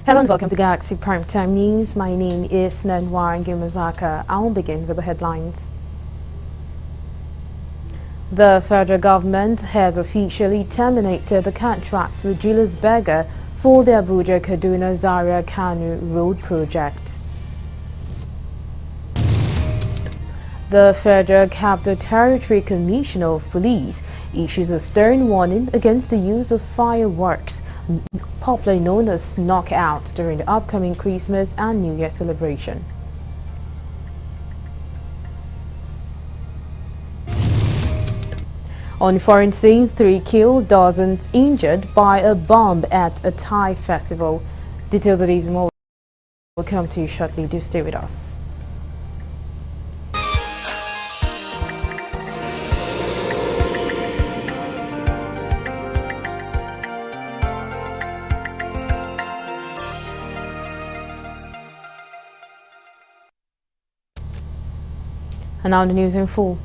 Hello and welcome to Galaxy Primetime News. My name is Nanwar Ngumazaka. I'll begin with the headlines. The federal government has officially terminated the contract with Julius Berger for the Abuja-Kaduna Zaria-Kano Road project. The Federal Capital Territory Commissioner of Police issues a stern warning against the use of fireworks, popularly known as knockouts, during the upcoming Christmas and New Year celebration. On foreign scene, 3 killed, dozens injured by a bomb at a Thai festival. Details of these more will come to you shortly. Do stay with us. And now the news in full.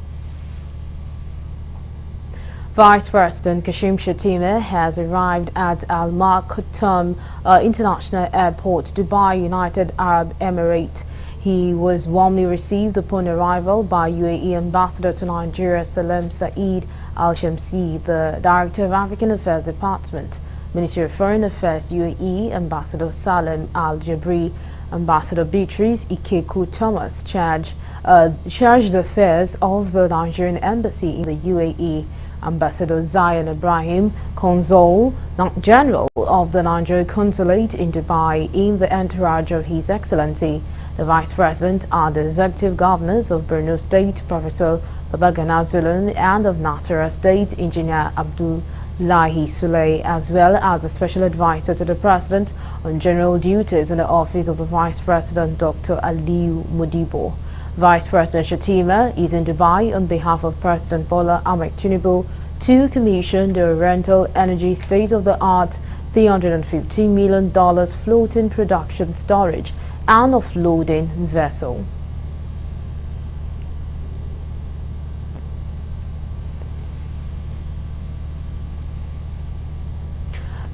Vice President Kashim Shettima has arrived at Al Maktoum International Airport, Dubai, United Arab Emirates. He was warmly received upon arrival by UAE Ambassador to Nigeria Salam Saeed Al-Shamsi, the Director of African Affairs Department, Ministry of Foreign Affairs UAE Ambassador Salam Al-Jabri, Ambassador Beatrice Ikeku Thomas charged the affairs of the Nigerian Embassy in the UAE. Ambassador Zion Ibrahim, Consul General of the Nigerian Consulate in Dubai, in the entourage of His Excellency, the Vice President and the Executive Governors of Borno State, Professor Babagana Zulum, and of Nasarawa State, Engineer Abdullahi Suley, as well as a Special Advisor to the President on General Duties in the Office of the Vice President, Dr. Aliyu Modibo. Vice President Shettima is in Dubai on behalf of President Bola Ahmed Tinubu to commission the rental energy state-of-the-art $350 million floating production storage and offloading vessel.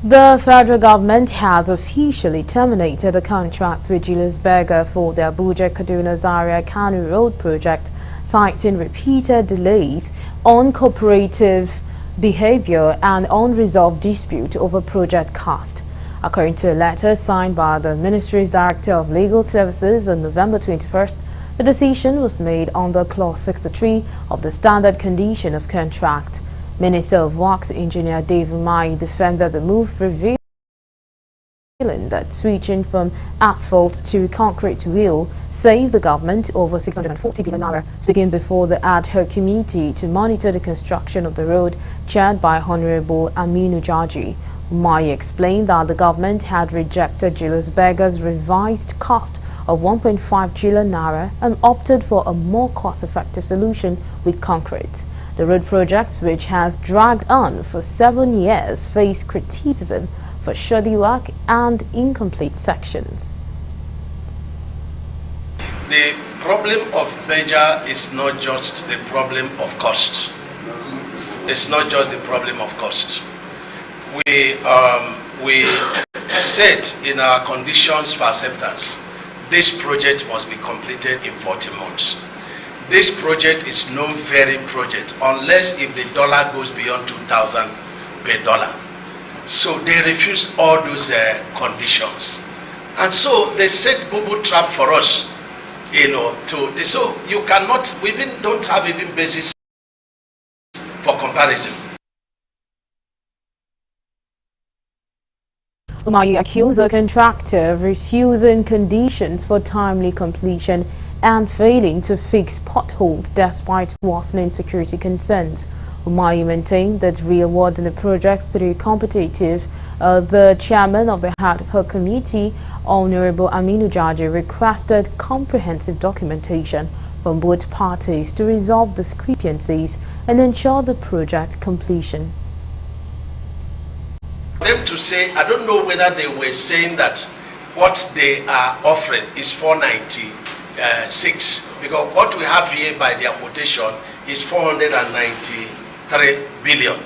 The federal government has officially terminated the contract with Julius Berger for the Abuja-Kaduna Zaria-Kano Road project, citing repeated delays, uncooperative behavior and unresolved dispute over project cost. According to a letter signed by the Ministry's Director of Legal Services on November 21st, the decision was made under Clause 63 of the Standard Condition of Contract. Minister of Works Engineer Dave Umahi defended the move, revealing that switching from asphalt to concrete will save the government over 640 billion naira. Speaking before the ad hoc committee to monitor the construction of the road, chaired by Honorable Aminu Jaji, Umahi explained that the government had rejected Julius Berger's revised cost of 1.5 trillion naira and opted for a more cost-effective solution with concrete. The road project, which has dragged on for 7 years, faced criticism for shoddy work and incomplete sections. The problem of Berger is not just the problem of cost. It's not just the problem of cost. We said in our conditions for acceptance, this project must be completed in 40 months. This project is no varying project unless if the dollar goes beyond 2,000 per dollar. So they refused all those conditions. And so they set bubble trap for us, so you cannot, we even don't have even basis for comparison. Umahi accused the contractor of refusing conditions for timely completion and failing to fix potholes despite worsening security concerns. Umahi maintained that re-awarding the project through competitive, the chairman of the ad hoc committee, Honorable Aminu Jaji, requested comprehensive documentation from both parties to resolve discrepancies and ensure the project completion. Them to say, I don't know whether they were saying that what they are offering is 496, because what we have here by their quotation is 493 billion.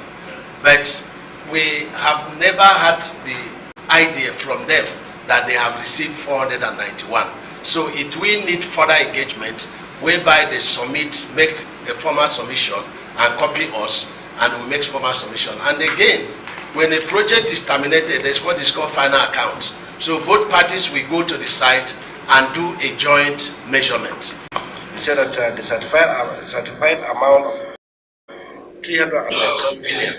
But we have never had the idea from them that they have received 491. So it will need further engagement whereby they make a formal submission and copy us, and we make formal submission. And again, when a project is terminated, there's what is called final account. So both parties will go to the site and do a joint measurement. He said that the certified amount of 312 billion.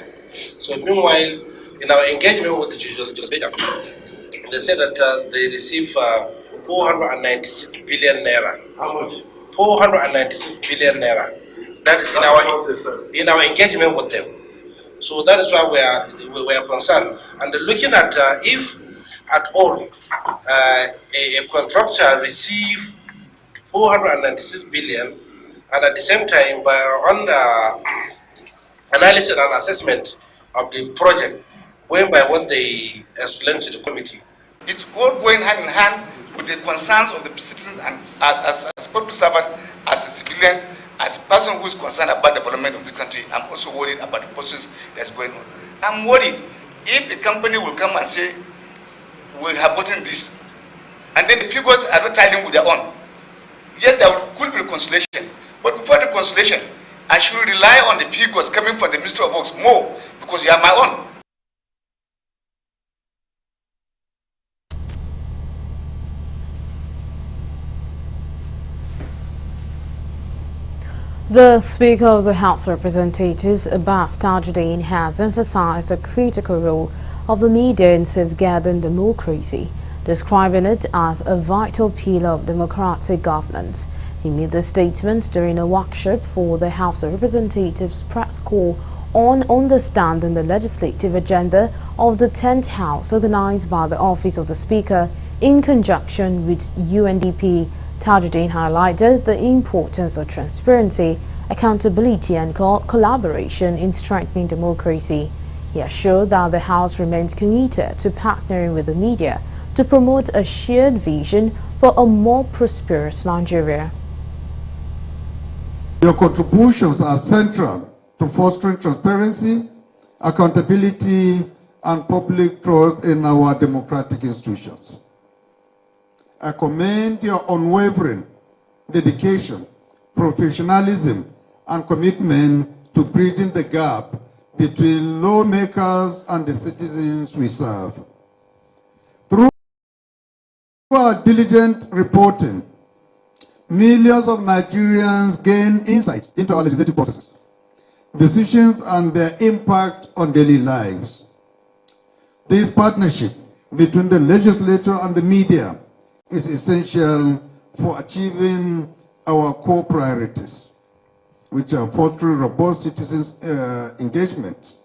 So meanwhile, in our engagement with the jurisdiction, they said that they receive 496 billion naira. How much? 496 billion naira. That is in our engagement with them. So that is why we are concerned. And looking at if at all a contractor receive 496 billion, and at the same time, on the analysis and assessment of the project, whereby what they explain to the committee, it's all going hand in hand with the concerns of the citizens, and as a public servant, as a civilian, as a person who is concerned about the development of the country. I'm also worried about the process that's going on. I'm worried if the company will come and say, we have gotten this, and then the figures are not tied with their own. Yes, there could be reconciliation, but before the reconciliation, I should rely on the figures coming from the Ministry of Works more, because they are my own. The Speaker of the House of Representatives, Abbas Tajuddin, has emphasized the critical role of the media in safeguarding democracy, describing it as a vital pillar of democratic governance. He made the statement during a workshop for the House of Representatives Press Corps on understanding the legislative agenda of the 10th House, organized by the Office of the Speaker in conjunction with UNDP. Tajuddin highlighted the importance of transparency, accountability and collaboration in strengthening democracy. He assured that the House remains committed to partnering with the media to promote a shared vision for a more prosperous Nigeria. Your contributions are central to fostering transparency, accountability, and public trust in our democratic institutions. I commend your unwavering dedication, professionalism, and commitment to bridging the gap between lawmakers and the citizens we serve. Through our diligent reporting, millions of Nigerians gain insights into our legislative processes, decisions, and their impact on daily lives. This partnership between the legislature and the media is essential for achieving our core priorities, which are fostering robust citizens' engagement.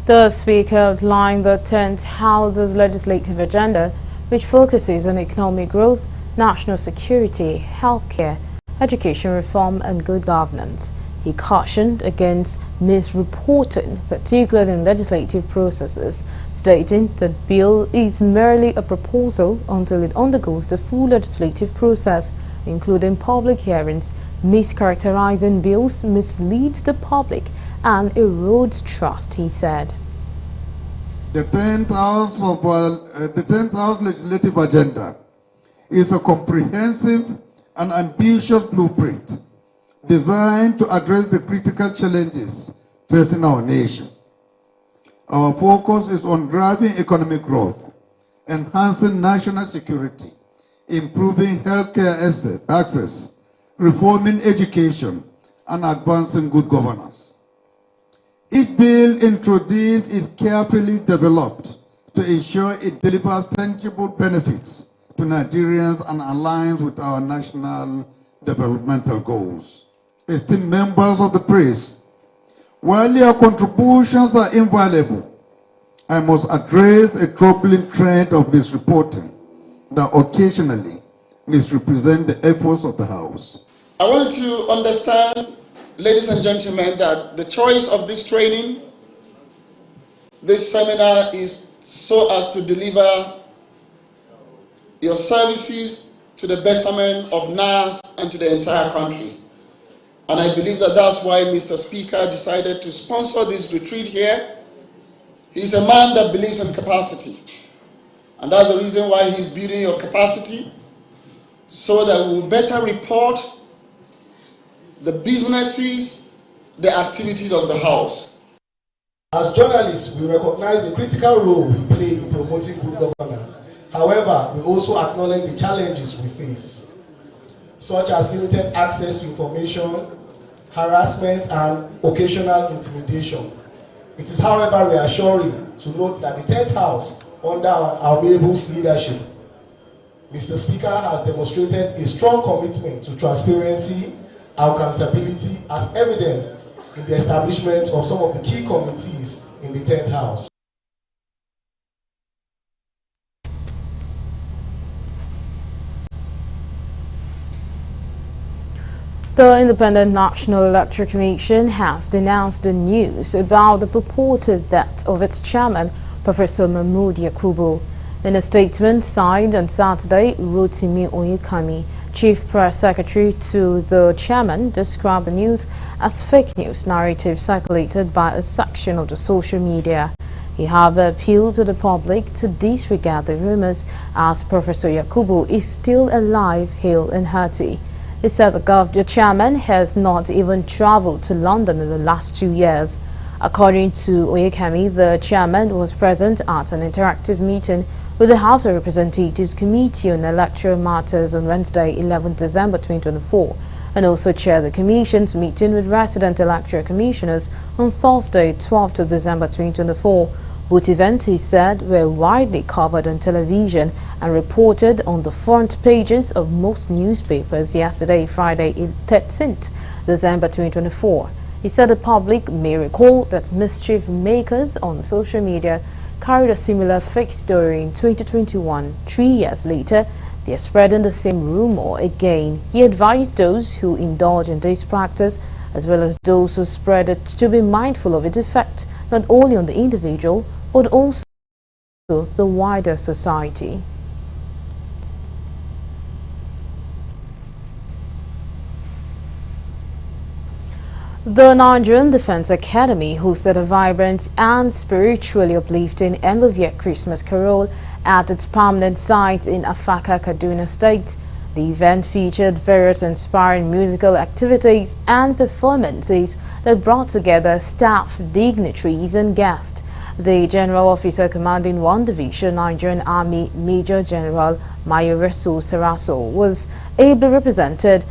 The Speaker outlined the 10th House's legislative agenda, which focuses on economic growth, national security, healthcare, education reform and good governance. He cautioned against misreporting, particularly in legislative processes, stating that the bill is merely a proposal until it undergoes the full legislative process, including public hearings. Mischaracterizing bills misleads the public and erodes trust, he said. The 10th House legislative agenda is a comprehensive and ambitious blueprint designed to address the critical challenges facing our nation. Our focus is on driving economic growth, enhancing national security, improving healthcare access, reforming education, and advancing good governance. Each bill introduced is carefully developed to ensure it delivers tangible benefits to Nigerians and aligns with our national developmental goals. Esteemed members of the press, while your contributions are invaluable, I must address a troubling trend of misreporting that occasionally misrepresent the efforts of the House. I want to understand, ladies and gentlemen, that the choice of this training, this seminar, is so as to deliver your services to the betterment of NAS and to the entire country. And I believe that that's why Mr. Speaker decided to sponsor this retreat here. He's a man that believes in capacity. And that's the reason why he's building your capacity, so that we will better report the businesses, the activities of the house. As journalists, we recognize the critical role we play in promoting good governance. However, we also acknowledge the challenges we face, such as limited access to information, harassment, and occasional intimidation. It is, however, reassuring to note that the 10th House, under our Mabel's leadership, Mr. Speaker, has demonstrated a strong commitment to transparency and accountability, as evident in the establishment of some of the key committees in the 10th House. The Independent National Electoral Commission has denounced the news about the purported death of its chairman, Professor Mahmood Yakubu. In a statement signed on Saturday, Rotimi Oyekami, Chief Press Secretary to the chairman, described the news as fake news narrative circulated by a section of the social media. He, however, appealed to the public to disregard the rumors, as Professor Yakubu is still alive, hale and hearty. He said the chairman has not even traveled to London in the last 2 years. According to Oyekami, the chairman was present at an interactive meeting with the House of Representatives Committee on Electoral Matters on Wednesday, 11 December 2024, and also chaired the Commission's meeting with resident electoral commissioners on Thursday, 12 December 2024. Both events, he said, were widely covered on television and reported on the front pages of most newspapers yesterday, Friday, 13th December 2024. He said the public may recall that mischief makers on social media carried a similar fake story in 2021. 3 years later, they are spreading the same rumor again. He advised those who indulge in this practice, as well as those who spread it, to be mindful of its effect not only on the individual, but also the wider society. The Nigerian Defense Academy hosted a vibrant and spiritually uplifting end-of-year Christmas carol at its permanent site in Afaka, Kaduna State. The event featured various inspiring musical activities and performances that brought together staff, dignitaries and guests. The General Officer commanding 1 Division, Nigerian Army, Major General Mayoreso Saraso, was ably represented,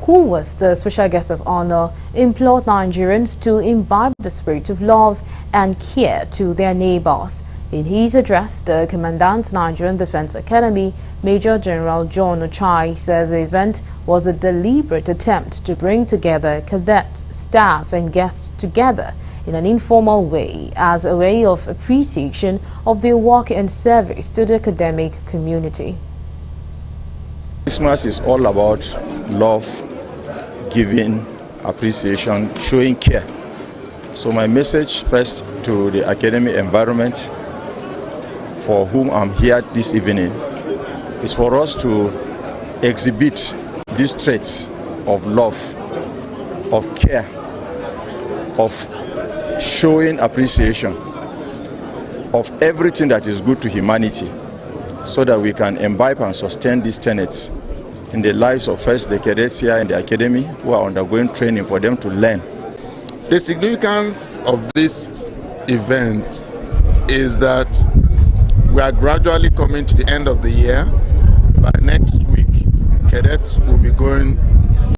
who was the special guest of honor, implored Nigerians to imbibe the spirit of love and care to their neighbors. In his address, the Commandant Nigerian Defense Academy, Major General John Ochai, says the event was a deliberate attempt to bring together cadets, staff and guests together in an informal way as a way of appreciation of their work and service to the academic community. Christmas is all about love, giving, appreciation, showing care. So my message first to the academic environment, for whom I'm here this evening, is for us to exhibit these traits of love, of care, of showing appreciation of everything that is good to humanity, so that we can imbibe and sustain these tenets in the lives of first the cadets here in the academy who are undergoing training, for them to learn. The significance of this event is that we are gradually coming to the end of the year. By next week, cadets will be going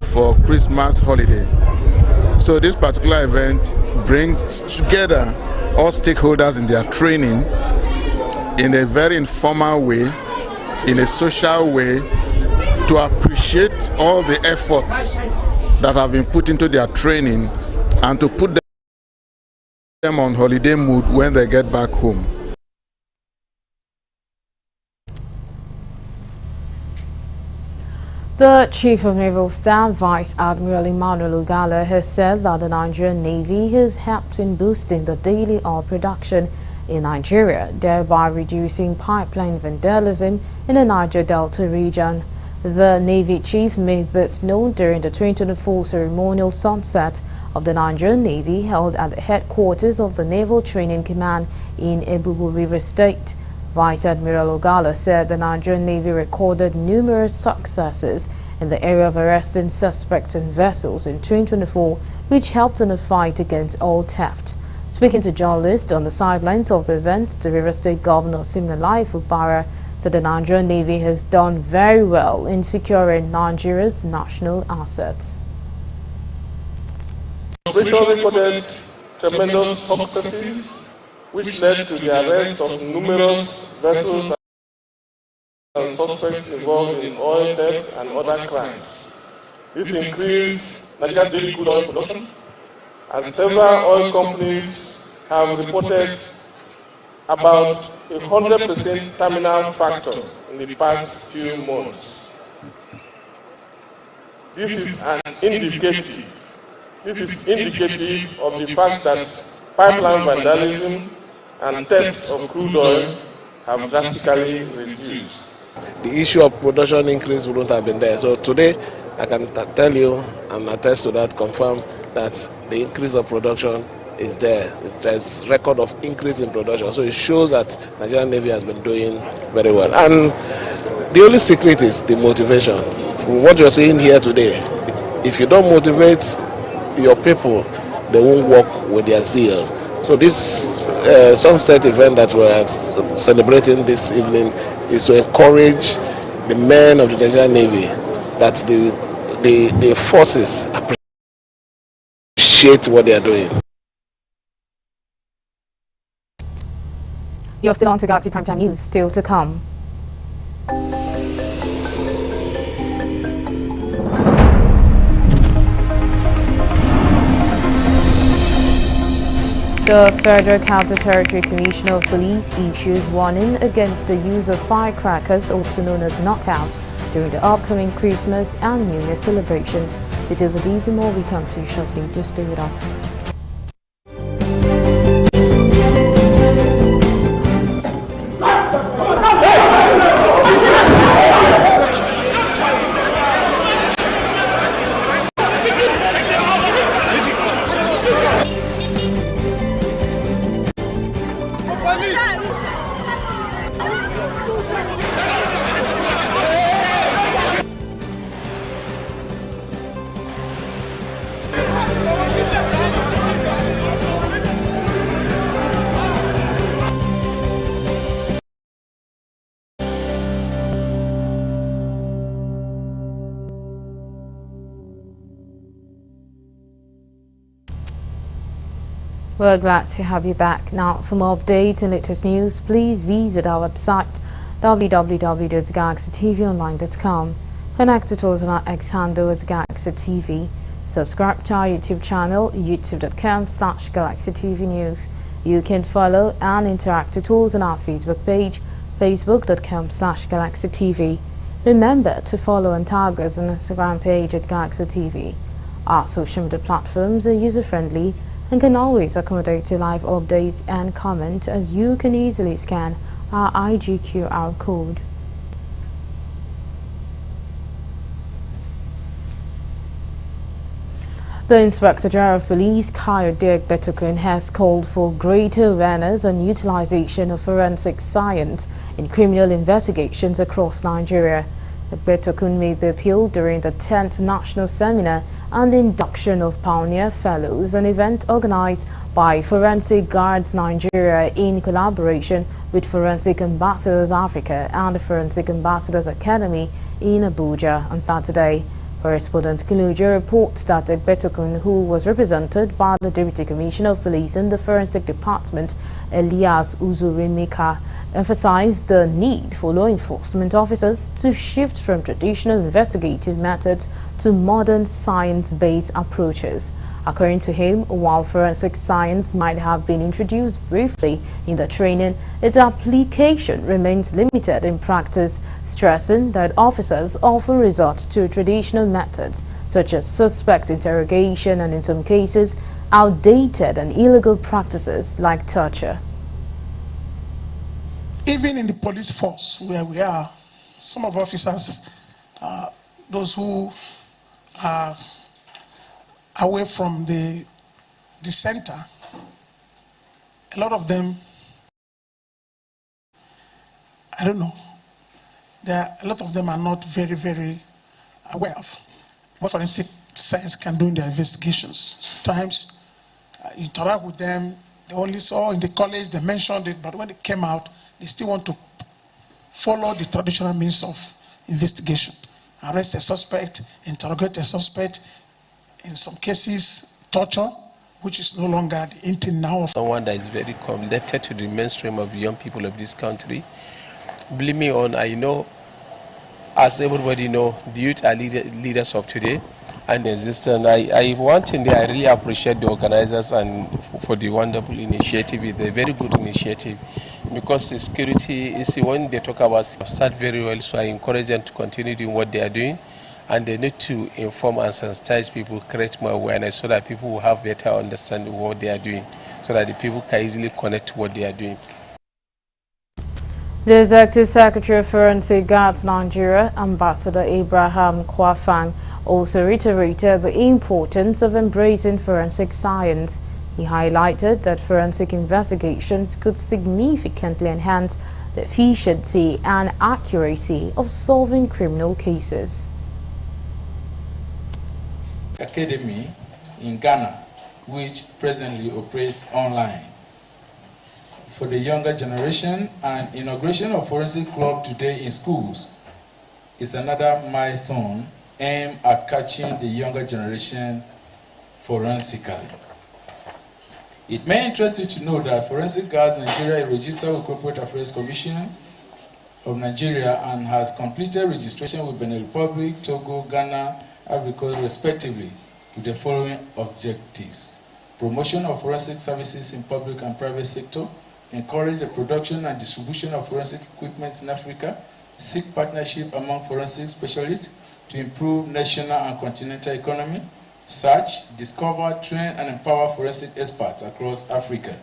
for Christmas holiday. So this particular event brings together all stakeholders in their training in a very informal way, in a social way, to appreciate all the efforts that have been put into their training and to put them on holiday mood when they get back home. The Chief of Naval Staff, Vice Admiral Emmanuel Ugala, has said that the Nigerian Navy has helped in boosting the daily oil production in Nigeria, thereby reducing pipeline vandalism in the Niger Delta region. The Navy Chief made this known during the 2024 ceremonial sunset of the Nigerian Navy held at the headquarters of the Naval Training Command in Ebubu River State. Vice Admiral Ogala said the Nigerian Navy recorded numerous successes in the area of arresting suspects and vessels in 2024, which helped in the fight against oil theft. Speaking to journalists on the sidelines of the event, the River State Governor Siminalayi Fubara said the Nigerian Navy has done very well in securing Nigeria's national assets. The operation recorded tremendous successes, which led to the arrest of numerous vessels and suspects involved in oil theft and other crimes. This increased Nigerian daily crude oil production, and several oil companies have reported about 100% terminal factor in the past few months. This is indicative of the fact that pipeline vandalism and theft of crude oil have drastically reduced. The issue of production increase wouldn't have been there. So today, I can tell you and attest to that, confirm that the increase of production is there. There's record of increase in production. So it shows that Nigerian Navy has been doing very well. And the only secret is the motivation. From what you're seeing here today, if you don't motivate your people, they won't work with their zeal. So this sunset event that we're celebrating this evening is to encourage the men of the Nigerian Navy that the forces appreciate what they are doing. You're still on to Galaxy Primetime News, still to come. The Federal Counter-Terrorism Commissioner of Police issues warning against the use of firecrackers, also known as knockout, during the upcoming Christmas and New Year celebrations. Details of these and more we come to you shortly. Just stay with us. We're glad to have you back. Now, for more updates and latest news, please visit our website www.galaxytvonline.com. Connect to us on our X handle at Galaxy TV. Subscribe to our YouTube channel, youtube.com/GalaxyTVNews. You can follow and interact with us on our Facebook page, facebook.com/GalaxyTV. Remember to follow and tag us on Instagram page at Galaxy TV. Our social media platforms are user-friendly and can always accommodate a live update and comment, as you can easily scan our IG QR code. The Inspector General of Police, Kayode Egbetokun, has called for greater awareness and utilization of forensic science in criminal investigations across Nigeria. Egbetokun made the appeal during the 10th National Seminar and induction of Pioneer Fellows, an event organized by Forensic Guards Nigeria in collaboration with Forensic Ambassadors Africa and the Forensic Ambassadors Academy in Abuja on Saturday. Correspondent Kilujo reports that Egbetokun, who was represented by the Deputy Commissioner of Police in the Forensic Department, Elias Uzurimika, emphasized the need for law enforcement officers to shift from traditional investigative methods to modern science-based approaches. According to him, while forensic science might have been introduced briefly in the training, its application remains limited in practice, stressing that officers often resort to traditional methods such as suspect interrogation and, in some cases, outdated and illegal practices like torture. Even in the police force where we are, some of officers, those who are away from the center, a lot of them I don't know. A lot of them are not very, very aware of what forensic science can do in their investigations. Sometimes you interact with them, they only saw in the college, they mentioned it, but when they came out, they still want to follow the traditional means of investigation. Arrest a suspect, interrogate a suspect, in some cases, torture, which is no longer the in thing now. Someone that is very connected to the mainstream of young people of this country. Believe me on, I know, as everybody know, the youth are leaders of today and existence. One thing I really appreciate the organizers and for the wonderful initiative. It's a very good initiative because the security is when they talk about start very well. So I encourage them to continue doing what they are doing, and they need to inform and sensitize people, create more awareness so that people will have better understanding of what they are doing, so that the people can easily connect to what they are doing. The Executive Secretary of Forensic Guards Nigeria, Ambassador Abraham Kwafang, also reiterated the importance of embracing forensic science. He highlighted that forensic investigations could significantly enhance the efficiency and accuracy of solving criminal cases. Academy in Ghana, which presently operates online for the younger generation, and inauguration of Forensic Club today in schools is another milestone aimed at catching the younger generation forensically. It may interest you to know that Forensic Guards Nigeria is registered with Corporate Affairs Commission of Nigeria and has completed registration with Benin Republic, Togo, Ghana, Ivory Coast respectively, with the following objectives: promotion of forensic services in public and private sector, encourage the production and distribution of forensic equipment in Africa, seek partnership among forensic specialists to improve national and continental economy, search, discover, train, and empower forensic experts across Africa.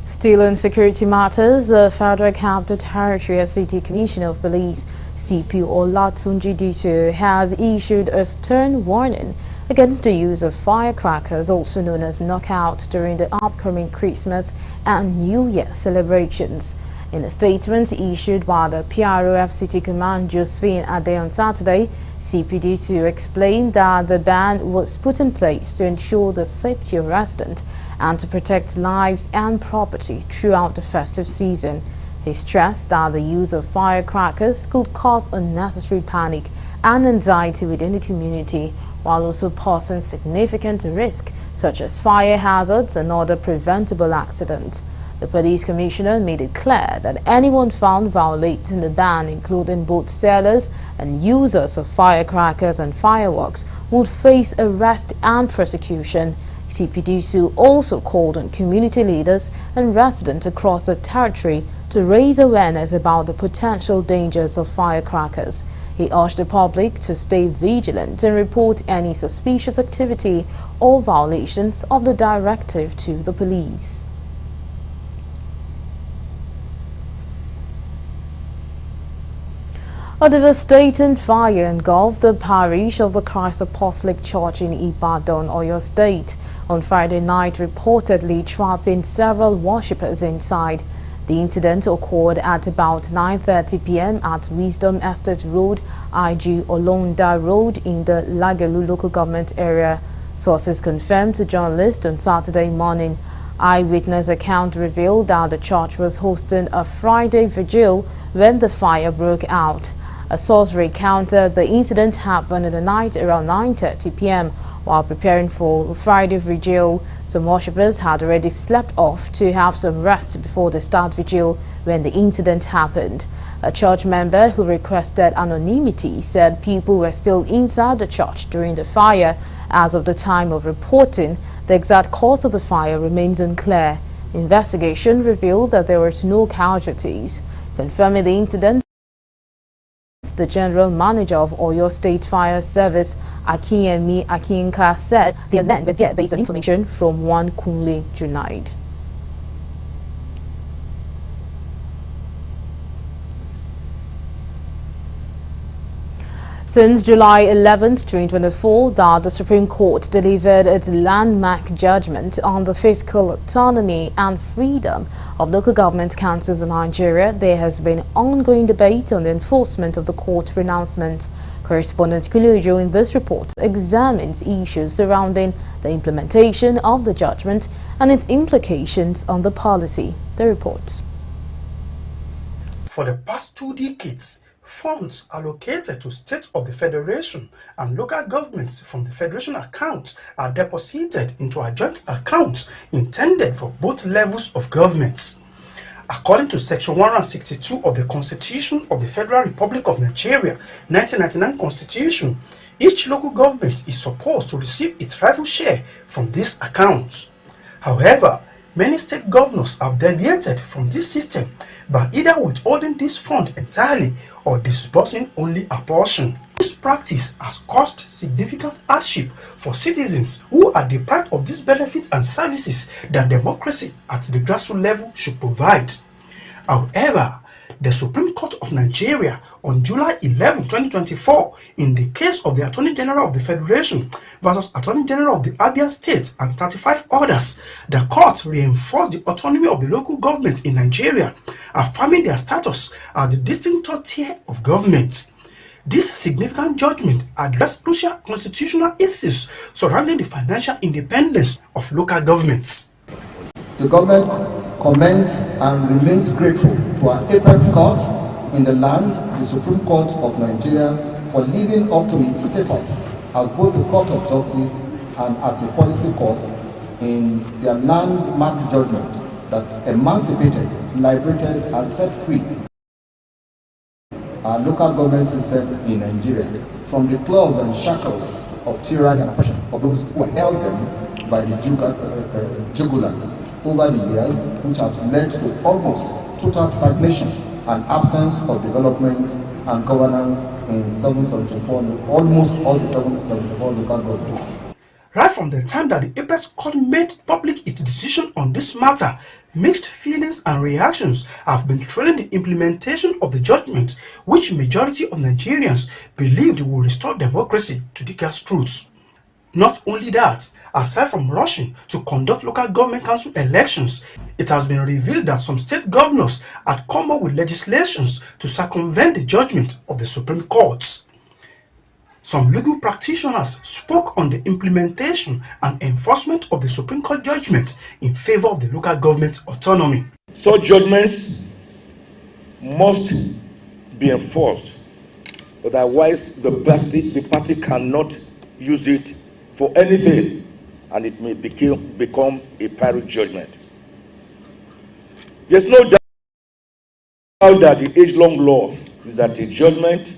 Still on security matters, the Federal Capital Territory FCT Commissioner of Police, CP Olatunji Disu, has issued a stern warning against the use of firecrackers, also known as knockout, during the upcoming Christmas and New Year celebrations. In a statement issued by the PRO FCT Command Josephine Ade on Saturday, CP Disu explained that the ban was put in place to ensure the safety of residents and to protect lives and property throughout the festive season. He stressed that the use of firecrackers could cause unnecessary panic and anxiety within the community, while also posing significant risk such as fire hazards and other preventable accidents. The police commissioner made it clear that anyone found violating the ban, including both sellers and users of firecrackers and fireworks, would face arrest and prosecution. CP Disu also called on community leaders and residents across the territory to raise awareness about the potential dangers of firecrackers. He urged the public to stay vigilant and report any suspicious activity or violations of the directive to the police. A devastating fire engulfed the parish of the Christ Apostolic Church in Ibadan, Oyo State, on Friday night, reportedly trapping several worshippers inside. The incident occurred at about 9:30 p.m. at Wisdom Estate Road, IG Olonda Road in the Lagelu local government area. Sources confirmed to journalists on Saturday morning. Eyewitness account revealed that the church was hosting a Friday vigil when the fire broke out. A source recounted the incident happened in the night around 9:30 p.m. While preparing for the Friday vigil, some worshippers had already slept off to have some rest before the start vigil when the incident happened. A church member who requested anonymity said people were still inside the church during the fire. As of the time of reporting, the exact cause of the fire remains unclear. Investigation revealed that there were no casualties. Confirming the incident, the General Manager of Oyo State Fire Service, Akinyemi Akinka, said the event would get based on information from one Kunle Junaid. Since July 11, 2024, the Supreme Court delivered its landmark judgment on the fiscal autonomy and freedom of local government councils in Nigeria, there has been ongoing debate on the enforcement of the court pronouncement. Correspondent Kulujo in this report examines issues surrounding the implementation of the judgment and its implications on the policy. The report. For the past 2 decades, funds allocated to states of the Federation and local governments from the Federation account are deposited into a joint account intended for both levels of government. According to Section 162 of the Constitution of the Federal Republic of Nigeria, 1999 Constitution, each local government is supposed to receive its rightful share from this account. However, many state governors have deviated from this system by either withholding this fund entirely or disbursing only a portion. This practice has caused significant hardship for citizens who are deprived of these benefits and services that democracy at the grassroots level should provide. However, the Supreme Court of Nigeria on July 11, 2024, in the case of the Attorney General of the Federation versus Attorney General of the Abia State and 35 others, the court reinforced the autonomy of the local governments in Nigeria, affirming their status as the distinct third tier of government. This significant judgment addressed crucial constitutional issues surrounding the financial independence of local governments. The government commends and remains grateful to our apex court in the land, the Supreme Court of Nigeria, for living up to its status as both a court of justice and as a policy court in their landmark judgment that emancipated, liberated, and set free our local government system in Nigeria from the claws and shackles of tyranny and oppression of those who held them by the jugular over the years, which has led to almost total stagnation and absence of development and governance in 774, almost all the 774 local governments. Right from the time that the Apex Court made public its decision on this matter, mixed feelings and reactions have been trailing the implementation of the judgment, which majority of Nigerians believed will restore democracy to the grassroots. Not only that, aside from rushing to conduct local government council elections, it has been revealed that some state governors had come up with legislations to circumvent the judgment of the Supreme Court. Some legal practitioners spoke on the implementation and enforcement of the Supreme Court judgment in favor of the local government autonomy. Such judgments must be enforced, otherwise the party cannot use it for anything, and it may become a pirate judgment. There's no doubt that the age-long law is that a judgment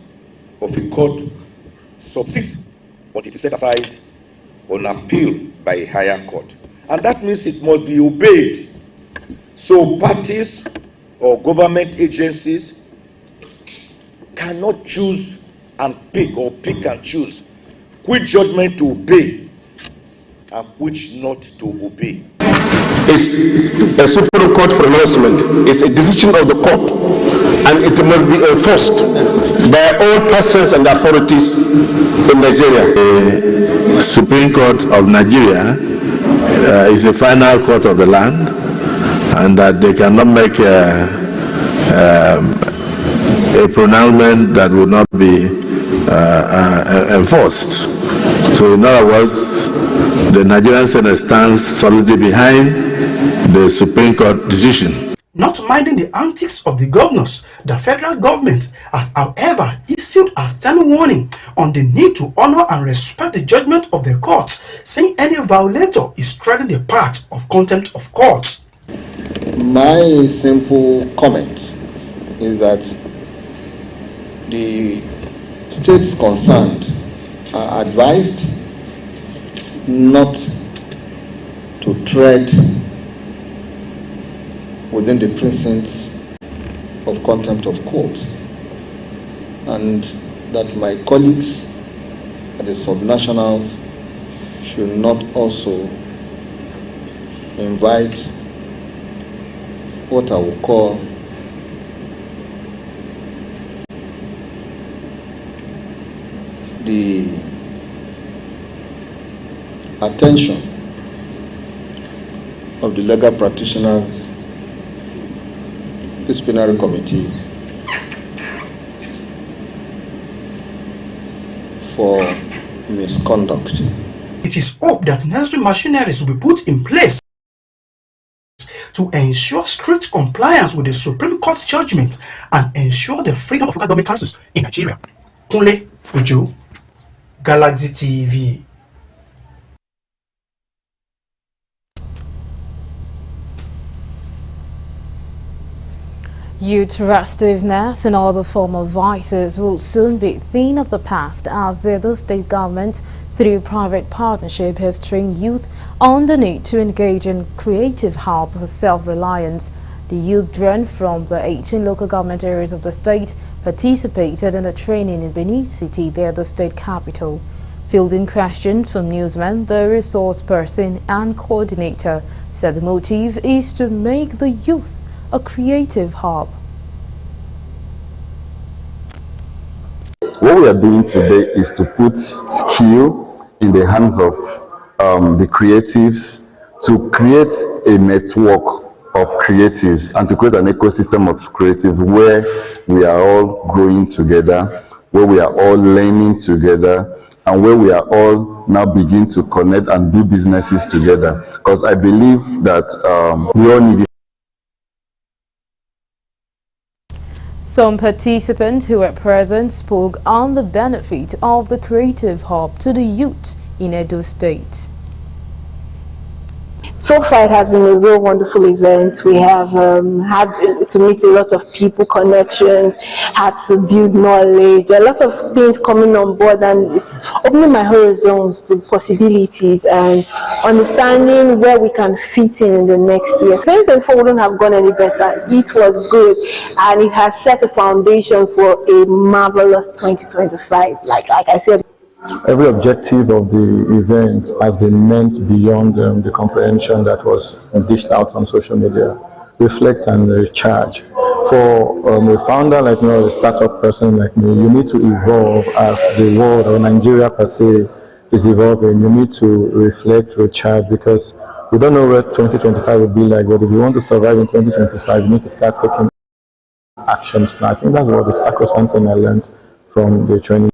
of a court subsists, but it is set aside on appeal by a higher court. And that means it must be obeyed. So parties or government agencies cannot choose and pick, or pick and choose which judgment to obey and which not to obey. It's a Supreme Court pronouncement. It's a decision of the court, and it must be enforced by all persons and authorities in Nigeria. The Supreme Court of Nigeria is the final court of the land, and that they cannot make a pronouncement that will not be enforced. So in other words, the Nigerian Senate stands solidly behind the Supreme Court decision. Not minding the antics of the governors, the federal government has, however, issued a stern warning on the need to honor and respect the judgment of the courts, saying any violator is treading the path of contempt of court. My simple comment is that the states concerned are advised not to tread within the precincts of contempt of court, and that my colleagues and the subnationals should not also invite what I will call the attention of the legal practitioners disciplinary committee for misconduct. It is hoped that necessary machineries will be put in place to ensure strict compliance with the Supreme Court judgment and ensure the freedom of local government councils in Nigeria. Kunle Uju, Galaxy TV. Youth restiveness and other formal vices will soon be a thing of the past as the Edo State government, through private partnership, has trained youth on the need to engage in creative help for self-reliance. The youth drawn from the 18 local government areas of the state participated in the training in Benin City, the Edo State capital. Fielding questions from newsmen, the resource person and coordinator said the motive is to make the youth a creative hub. What we are doing today is to put skill in the hands of the creatives to create a network of creatives and to create an ecosystem of creatives where we are all growing together, where we are all learning together, and where we are all now begin to connect and do businesses together. Because I believe that we all need it. Some participants who were present spoke on the benefit of the creative hub to the youth in Edo State. So far, it has been a real wonderful event. We have had to meet a lot of people, connections, had to build knowledge. There are a lot of things coming on board, and it's opening my horizons to possibilities and understanding where we can fit in the next year. 2024 wouldn't have gone any better. It was good, and it has set a foundation for a marvelous 2025. Like I said. Every objective of the event has been meant beyond the comprehension that was dished out on social media. Reflect and recharge. For a founder like me or a startup person like me, you need to evolve as the world or Nigeria per se is evolving. You need to reflect, recharge, because we don't know what 2025 will be like, but if you want to survive in 2025, you need to start taking actions now. I think that's what the sacrosanct thing I learned from the training.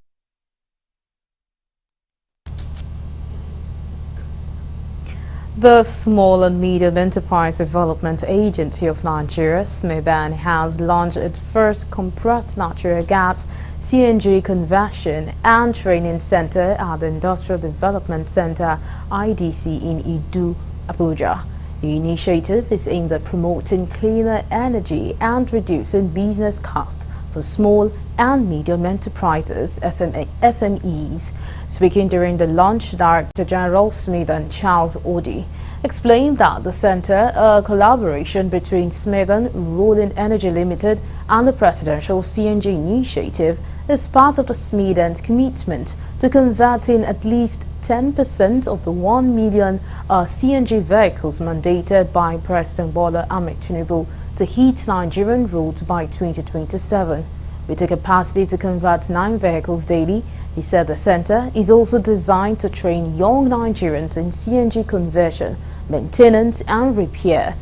The Small and Medium Enterprise Development Agency of Nigeria, SMEDAN, has launched its first compressed natural gas CNG conversion and training center at the Industrial Development Center IDC in Idu, Abuja. The initiative is aimed at promoting cleaner energy and reducing business costs for small and medium enterprises, SMEs. Speaking during the launch, Director General SMEDAN Charles Odi explained that the center, a collaboration between SMEDAN Rolling Energy Limited and the Presidential CNG Initiative, is part of the SMEDAN's commitment to converting at least 10% of the 1 million CNG vehicles mandated by President Bola Ahmed Tinubu to hit Nigerian roads by 2027. With a capacity to convert 9 vehicles daily, he said the center is also designed to train young Nigerians in CNG conversion, maintenance and repair,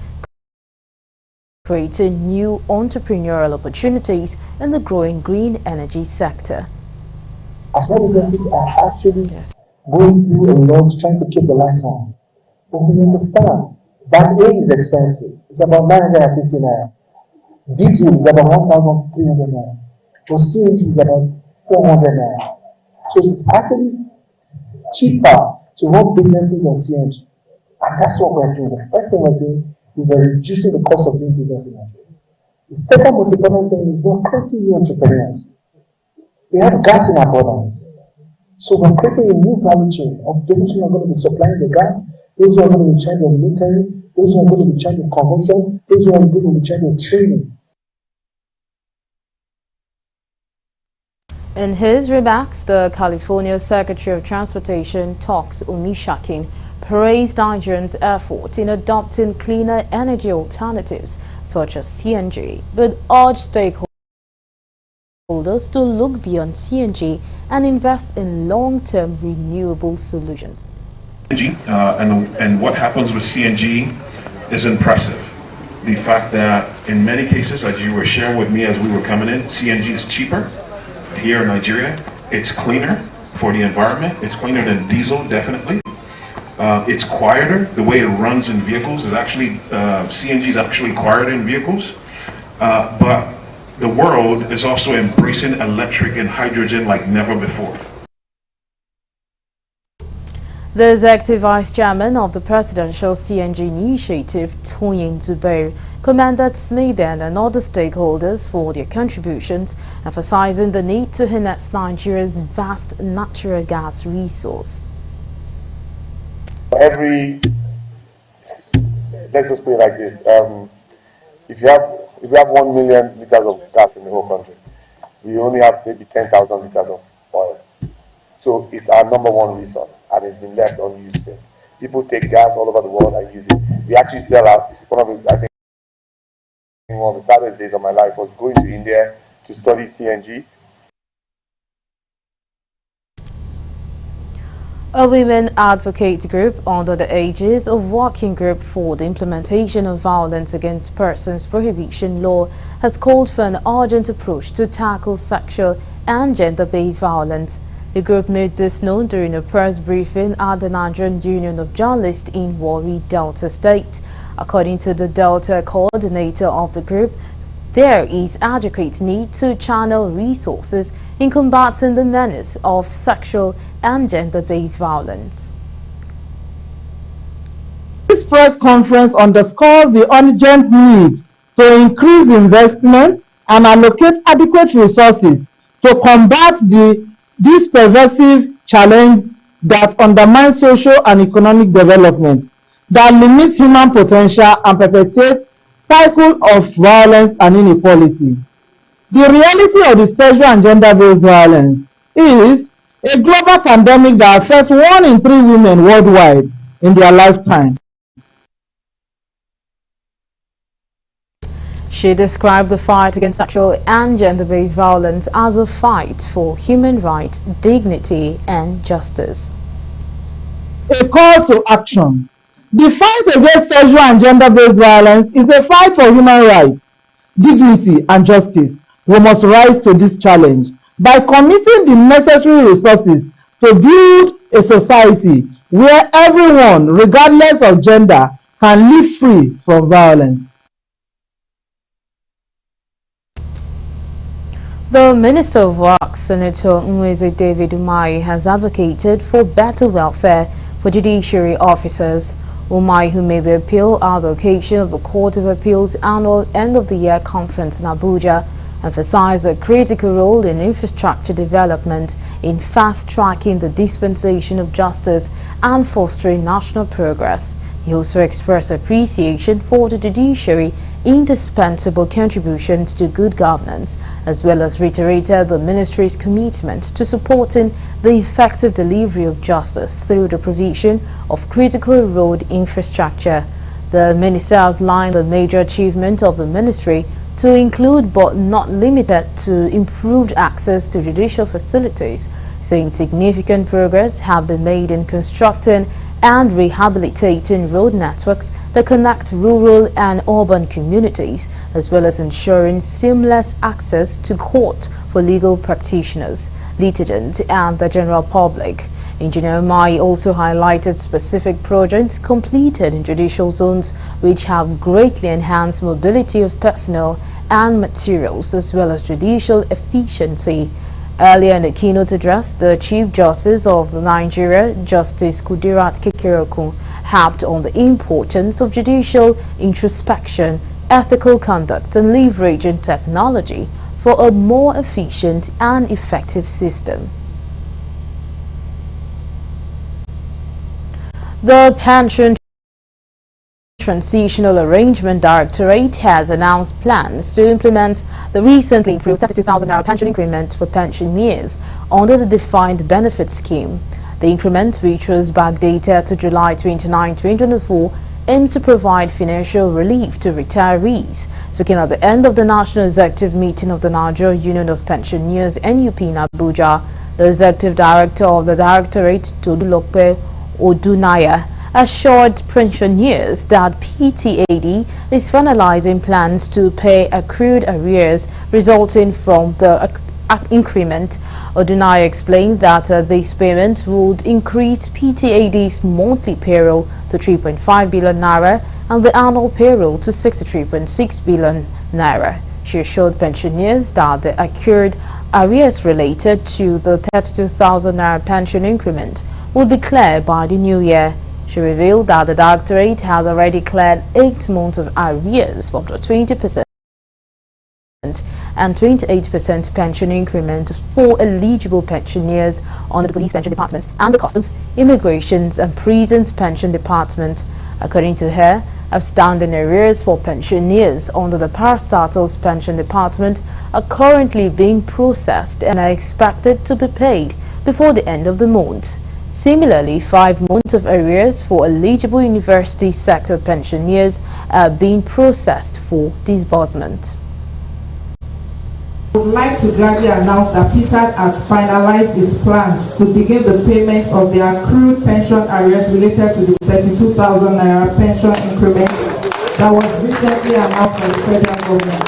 creating new entrepreneurial opportunities in the growing green energy sector. As many businesses are actually going through a lot trying to keep the lights on, but we understand that A is expensive. It's about 950 naira. Diesel is about 1,300 naira. For CNG is about 400 naira. So it's actually cheaper to run businesses on CNG. And that's what we're doing. The first thing we're doing is we're reducing the cost of doing business in Nigeria. The second most important thing is we're creating new entrepreneurs. We have gas in abundance. So we're creating a new value chain of those who are going to be supplying the gas, those who are going to be in charge of metering, those who are going to be in charge of conversion, those who are going to be in charge of training. In his remarks, the California Secretary of Transportation, Toks Omishakin, praised Nigerians' effort in adopting cleaner energy alternatives such as CNG, but urged stakeholders stakeholders to look beyond CNG and invest in long-term renewable solutions. And what happens with CNG is impressive. The fact that in many cases, as you were sharing with me as we were coming in, CNG is cheaper here in Nigeria. It's cleaner for the environment. It's cleaner than diesel, definitely. It's quieter. The way it runs in vehicles is actually, CNG is actually quieter in vehicles. But the world is also embracing electric and hydrogen like never before. The Executive Vice Chairman of the Presidential CNG Initiative, Toyin Zubair, commended SMEDEN and other stakeholders for their contributions, emphasizing the need to harness Nigeria's vast natural gas resource. Let's just put it like this: if you have 1 million liters of gas in the whole country, we only have maybe 10,000 liters of oil. So it's our number one resource, and it's been left unused since. People take gas all over the world and use it. We actually sell out. One of the saddest days of my life was going to India to study CNG. A women advocate group under the aegis of Working Group for the Implementation of Violence Against Persons Prohibition Law has called for an urgent approach to tackle sexual and gender-based violence. The group made this known during a press briefing at the Nigerian Union of Journalists in Warri, Delta State. According to the Delta coordinator of the group, there is adequate need to channel resources in combating the menace of sexual and gender-based violence. This press conference underscores the urgent need to increase investment and allocate adequate resources to combat this pervasive challenge that undermines social and economic development, that limits human potential and perpetuates cycle of violence and inequality. The reality of the sexual and gender-based violence is a global pandemic that affects 1 in 3 women worldwide in their lifetime. She described the fight against sexual and gender-based violence as a fight for human rights, dignity, and justice. A call to action. The fight against sexual and gender-based violence is a fight for human rights, dignity, and justice. We must rise to this challenge by committing the necessary resources to build a society where everyone, regardless of gender, can live free from violence. The Minister of Works, Senator Nweze David Umahi, has advocated for better welfare for judiciary officers. Umahi, who made the appeal at the occasion of the Court of Appeal's annual end-of-the-year conference in Abuja, emphasized a critical role in infrastructure development in fast-tracking the dispensation of justice and fostering national progress. He also expressed appreciation for the judiciary indispensable contributions to good governance, as well as reiterated the ministry's commitment to supporting the effective delivery of justice through the provision of critical road infrastructure. The minister outlined the major achievement of the ministry to include but not limited to improved access to judicial facilities, saying significant progress have been made in constructing and rehabilitating road networks that connect rural and urban communities, as well as ensuring seamless access to court for legal practitioners, litigants, and the general public. Engineer Umahi also highlighted specific projects completed in judicial zones which have greatly enhanced mobility of personnel and materials, as well as judicial efficiency. Earlier in the keynote address, the Chief Justice of Nigeria, Justice Kudirat Kekereekun, harped on the importance of judicial introspection, ethical conduct, and leveraging technology for a more efficient and effective system. The Pension Transitional Arrangement Directorate has announced plans to implement the recently improved 32,000 naira pension increment for pensioners under the defined benefit scheme. The increment, which was backdated to July 29, 2024, aims to provide financial relief to retirees. Speaking at the end of the National Executive Meeting of the Nigeria Union of Pensioners (NUP) in Abuja, the Executive Director of the Directorate, Tolulope Odunaya, assured pensioners that PTAD is finalizing plans to pay accrued arrears resulting from the increment. Odunaya explained that this payment would increase PTAD's monthly payroll to 3.5 billion naira and the annual payroll to 63.6 billion naira. She assured pensioners that the accrued arrears related to the 32,000 naira pension increment will be cleared by the new year. She revealed that the Directorate has already cleared 8 months of arrears from the 20% and 28% pension increment for eligible pensioners under the Police Pension Department and the Customs, Immigrations and Prisons Pension Department. According to her, outstanding arrears for pensioners under the Parastatals Pension Department are currently being processed and are expected to be paid before the end of the month. Similarly, 5 months of arrears for eligible university sector pensioners are being processed for disbursement. I would like to gladly announce that PTAD has finalized its plans to begin the payments of the accrued pension arrears related to the 32,000 naira pension increment that was recently announced by the federal government.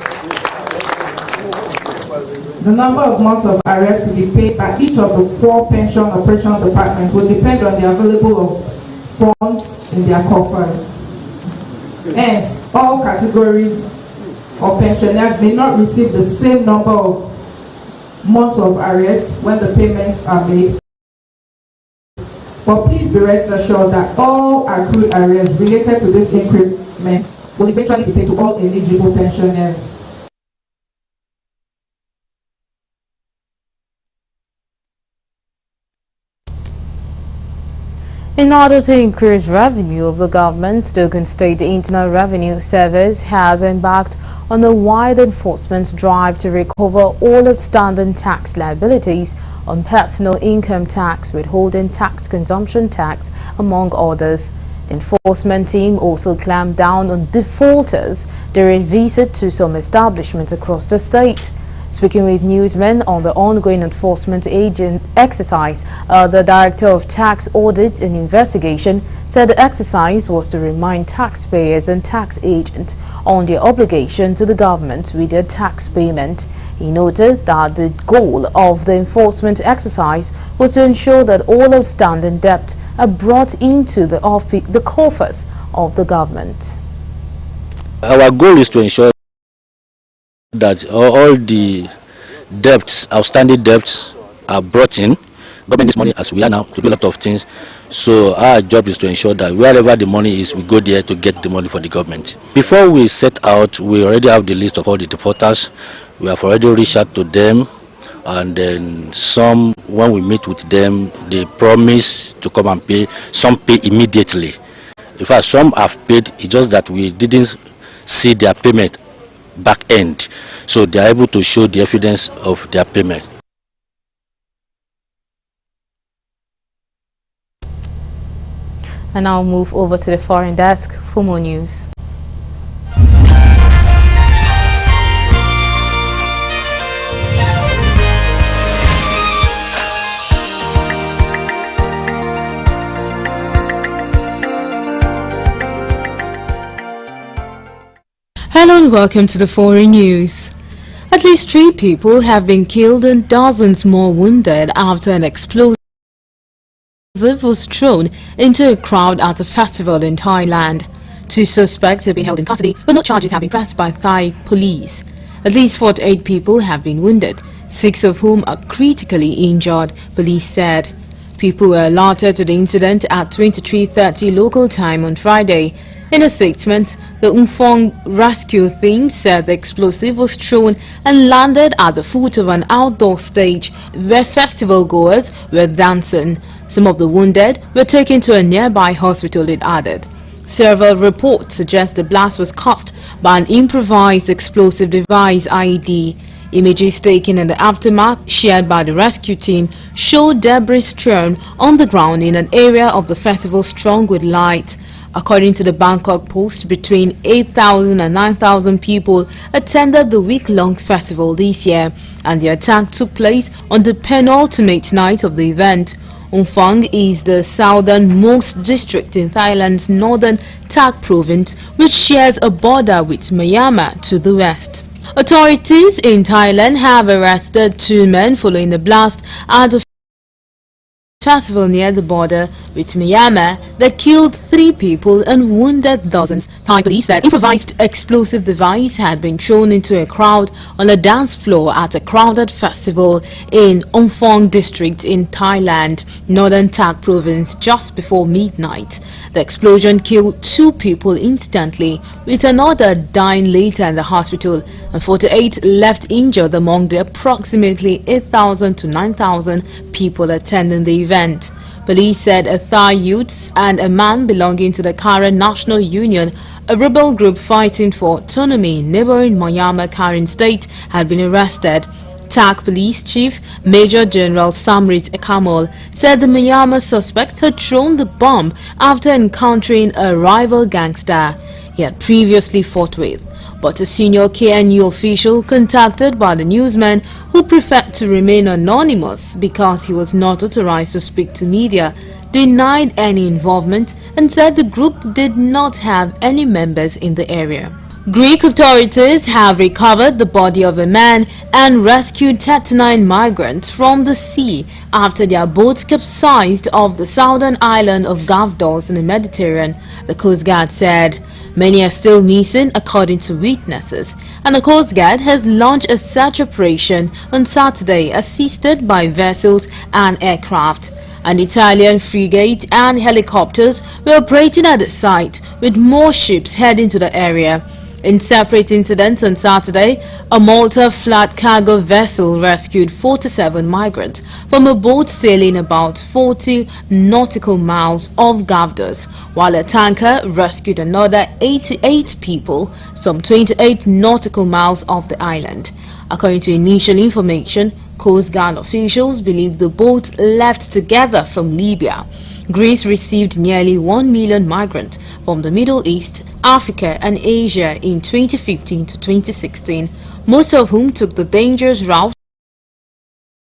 The number of months of arrears to be paid by each of the 4 pension operational departments will depend on the available of funds in their coffers. Hence, all categories of pensioners may not receive the same number of months of arrears when the payments are made. But please be rest assured that all accrued arrears related to this increment will eventually be paid to all eligible pensioners. In order to increase revenue of the government, the Ogun State Internal Revenue Service has embarked on a wide enforcement drive to recover all outstanding tax liabilities on personal income tax, withholding tax, consumption tax, among others. The enforcement team also clamped down on defaulters during visit to some establishments across the state. Speaking with newsmen on the ongoing enforcement agent exercise, the Director of Tax Audit and Investigation said the exercise was to remind taxpayers and tax agents on their obligation to the government with their tax payment. He noted that the goal of the enforcement exercise was to ensure that all outstanding debts are brought into the coffers of the government. Our goal is to ensure that all the debts, outstanding debts, are brought in. Government needs money as we are now to do a lot of things. So our job is to ensure that wherever the money is, we go there to get the money for the government. Before we set out, we already have the list of all the defaulters. We have already reached out to them, and then some, when we meet with them, they promise to come and pay. Some pay immediately. In fact, some have paid. It's just that we didn't see their payment back end, so they are able to show the evidence of their payment. And now move over to the foreign desk for more news. Hello and welcome to the foreign news. At least 3 people have been killed and dozens more wounded after an explosive was thrown into a crowd at a festival in Thailand. 2 suspects have been held in custody, but no charges have been pressed by Thai police. At least 48 people have been wounded, 6 of whom are critically injured, police said. People were alerted to the incident at 23:30 local time on Friday. In a statement, the Umfong rescue team said the explosive was thrown and landed at the foot of an outdoor stage where festival goers were dancing. Some of the wounded were taken to a nearby hospital, it added. Several reports suggest the blast was caused by an improvised explosive device (IED). Images taken in the aftermath, shared by the rescue team, showed debris strewn on the ground in an area of the festival strung with light. According to the Bangkok Post, between 8,000 and 9,000 people attended the week-long festival this year, and the attack took place on the penultimate night of the event. Umphong is the southernmost district in Thailand's northern Tak province, which shares a border with Myanmar to the west. Authorities in Thailand have arrested 2 men following the blast at a festival near the border with Myanmar that killed 3 people and wounded dozens. Thai police said improvised explosive device had been thrown into a crowd on a dance floor at a crowded festival in Umphong district in Thailand, northern Tak province, just before midnight. The explosion killed 2 people instantly, with another dying later in the hospital, and 48 left injured among the approximately 8,000 to 9,000 people attending the event. Police said a Thai youth and a man belonging to the Karen National Union, a rebel group fighting for autonomy in neighboring Myanmar Karen state, had been arrested. Tak Police Chief Major General Samrit Kamal said the Myanmar suspect had thrown the bomb after encountering a rival gangster he had previously fought with. But a senior KNU official contacted by the newsman, who preferred to remain anonymous because he was not authorized to speak to media, denied any involvement and said the group did not have any members in the area. Greek authorities have recovered the body of a man and rescued 39 migrants from the sea after their boats capsized off the southern island of Gavdos in the Mediterranean, the Coast Guard said. Many are still missing, according to witnesses, and the Coast Guard has launched a search operation on Saturday, assisted by vessels and aircraft. An Italian frigate and helicopters were operating at the site, with more ships heading to the area. In separate incidents on Saturday, a Malta flat cargo vessel rescued 47 migrants from a boat sailing about 40 nautical miles off Gavdos, while a tanker rescued another 88 people some 28 nautical miles off the island. According to initial information, Coast Guard officials believe the boat left together from Libya. Greece received nearly 1 million migrants from the Middle East, Africa and Asia in 2015 to 2016, most of whom took the dangerous route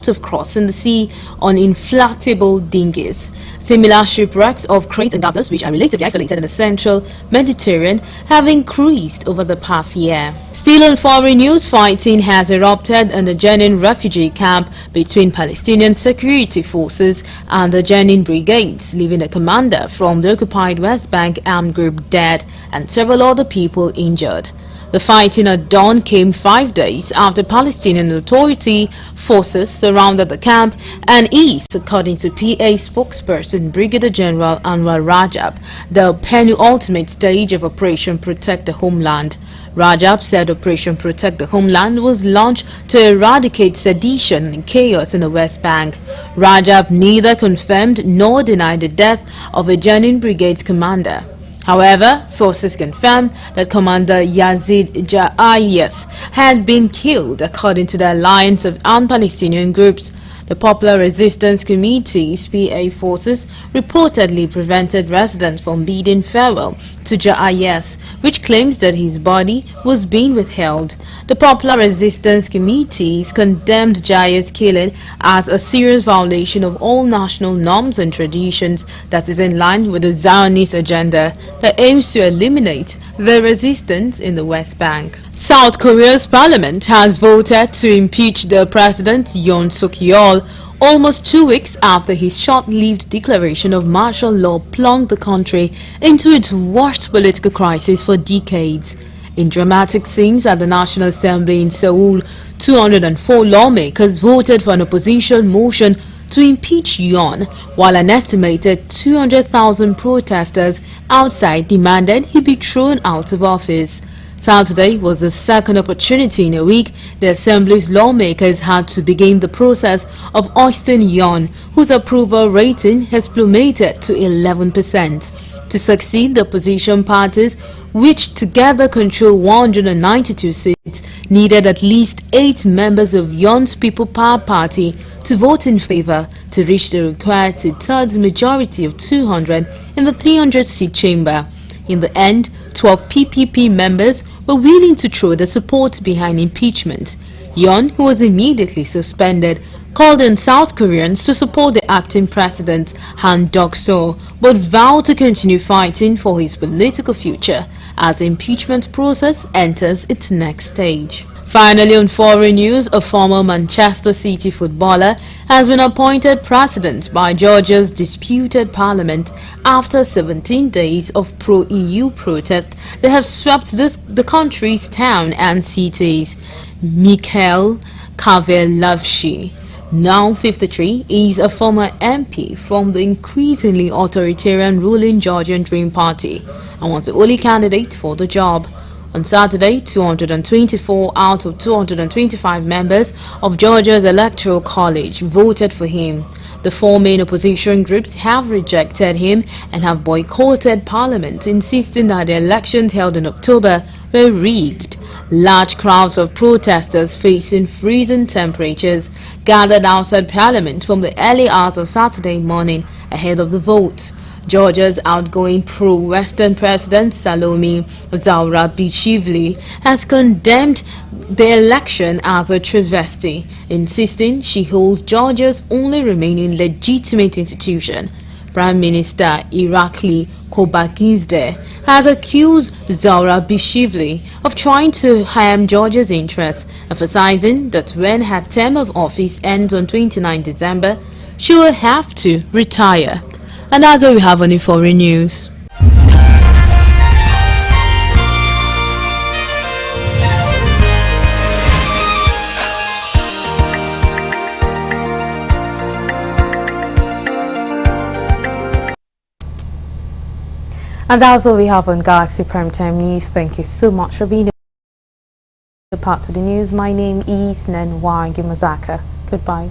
of crossing the sea on inflatable dinghies. Similar shipwrecks of Crete and Gavdos, which are relatively isolated in the central Mediterranean, have increased over the past year. Still on foreign news, fighting has erupted in the Jenin refugee camp between Palestinian security forces and the Jenin brigades, leaving the commander from the occupied West Bank armed group dead and several other people injured. The fighting at dawn came 5 days after Palestinian Authority forces surrounded the camp and is, according to PA spokesperson Brigadier General Anwar Rajab, the penultimate stage of Operation Protect the Homeland. Rajab said Operation Protect the Homeland was launched to eradicate sedition and chaos in the West Bank. Rajab neither confirmed nor denied the death of a Jenin Brigade's commander. However, sources confirmed that Commander Yazid Ja'ayas had been killed, according to the Alliance of Armed Palestinian Groups. The Popular Resistance Committee's PA forces reportedly prevented residents from bidding farewell to Ja'ayas, which claims that his body was being withheld. The Popular Resistance Committee condemned Ja'ayas' killing as a serious violation of all national norms and traditions that is in line with the Zionist agenda that aims to eliminate the resistance in the West Bank. South Korea's parliament has voted to impeach the president Yoon Suk-yeol almost 2 weeks after his short-lived declaration of martial law plunged the country into its worst political crisis for decades. In dramatic scenes at the National Assembly in Seoul, 204 lawmakers voted for an opposition motion to impeach Yoon, while an estimated 200,000 protesters outside demanded he be thrown out of office. Saturday was the second opportunity in a week the Assembly's lawmakers had to begin the process of ousting Yoon, whose approval rating has plummeted to 11%. To succeed, the opposition parties which together control 192 seats, needed at least 8 members of Yon's People Power Party to vote in favor to reach the required two-thirds majority of 200 in the 300-seat chamber. In the end, 12 PPP members were willing to throw their support behind impeachment. Yon, who was immediately suspended, called on South Koreans to support the acting president, Han Duck-soo, but vowed to continue fighting for his political future as the impeachment process enters its next stage. Finally, on foreign news, a former Manchester City footballer has been appointed president by Georgia's disputed parliament after 17 days of pro-EU protest that have swept the country's town and cities. Mikhail Kavelavshi, now 53, is a former MP from the increasingly authoritarian ruling Georgian Dream Party and was the only candidate for the job. On Saturday, 224 out of 225 members of Georgia's Electoral College voted for him. The 4 main opposition groups have rejected him and have boycotted parliament, insisting that the elections held in October were rigged. Large crowds of protesters facing freezing temperatures gathered outside parliament from the early hours of Saturday morning ahead of the vote. Georgia's outgoing pro-Western president Salome Zourabichvili has condemned the election as a travesty, insisting she holds Georgia's only remaining legitimate institution. Prime Minister Irakli Kobakizde has accused Zourabichvili of trying to harm Georgia's interests, emphasizing that when her term of office ends on 29 December, she will have to retire. And that's all we have on the foreign news. And that's all we have on Galaxy Primetime News. Thank you so much for being a part of the news. My name is Nenwa Gimazaka. Goodbye.